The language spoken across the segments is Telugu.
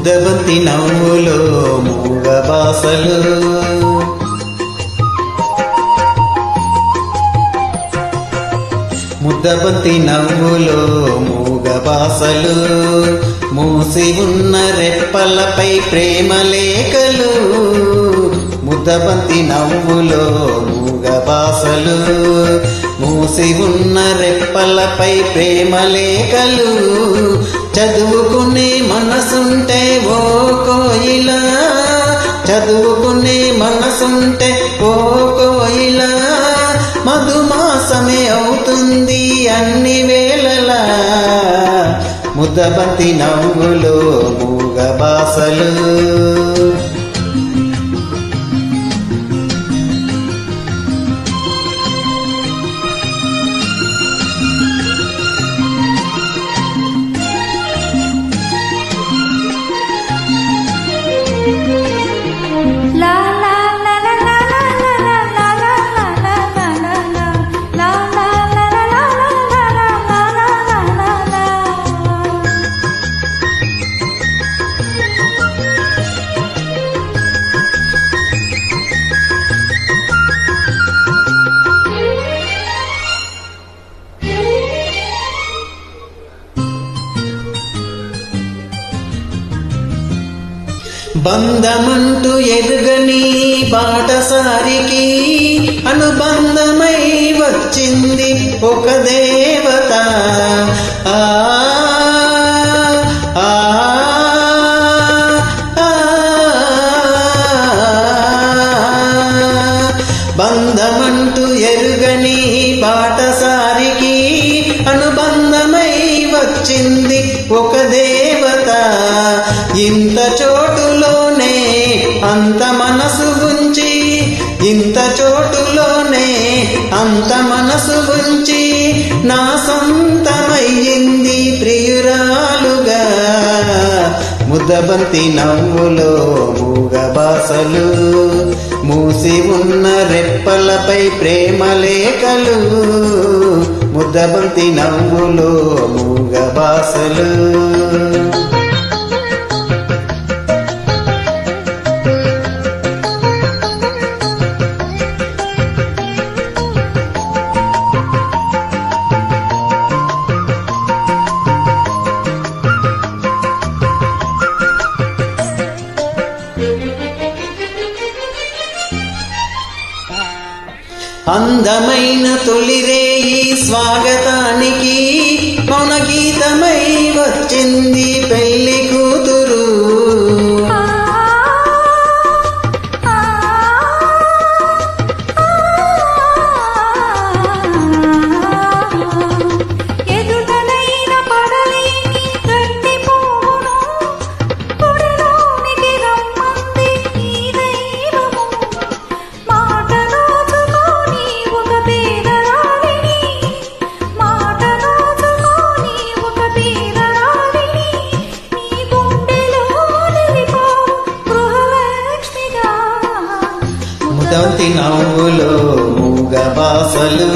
ముద్దబంతి నవ్వులో మూగ బాసలు, ముద్దబంతి నవ్వులో మూగ బాసలు, మూసి ఉన్న రెప్పలపై ప్రేమ లేఖలు. ముద్దబంతి నవ్వులో మూగ బాసలు, మూసి ఉన్న రెప్పలపై ప్రేమ లేఖలు. చదువుకునే మనసుంటే ఓ కోయిలా, చదువుకునే మనసుంటే ఓ కోయిలా, మధుమాసమే అవుతుంది అన్ని వేళలా. ముద్దబంతి నవ్వులో మూగ బాసలు. బంధమంటూ ఎరుగని బాటసారికి అనుబంధమై వచ్చింది ఒక దేవత. ఆ బంధమంటూ ఎరుగని బాటసారికి అనుబంధమై వచ్చింది ఒక దేవత. ఇంత చోటులోనే అంత మనసు ఉంచి, ఇంత చోటులోనే అంత మనసు ఉంచి, నా సొంతమయ్యింది ప్రియురాలుగా. ముద్దబంతి నవ్వులో మూగ బాసలు, మూసి ఉన్న రెప్పలపై ప్రేమ లేఖలు. ముద్దబంతి నవ్వులో మూగ బాసలు. అందమైన తొలిరేయి స్వాగతానికి మౌన గీతమై వచ్చింది పెళ్లి కూతురు. ముద్దబంతి నవ్వులో మూగ బాసలు,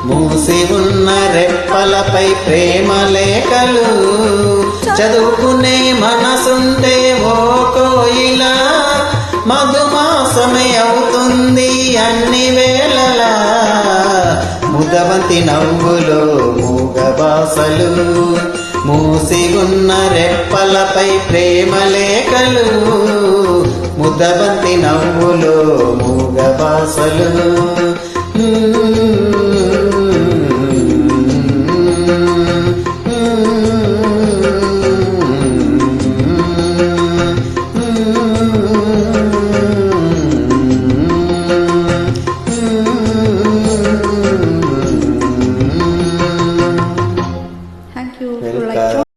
మూసి ఉన్న రెప్పలపై ప్రేమ లేఖలు. చదువుకునే మనసుంటే ఓ కోయిలా, మధుమాసమే అవుతుంది అన్ని వేళలా. ముద్దబంతి నవ్వులో మూగ బాసలు, మూసి ఉన్న రెప్పలపై ప్రేమ లేఖలు. ముద్దబంతి నవ్వులో మూగ బాసలు.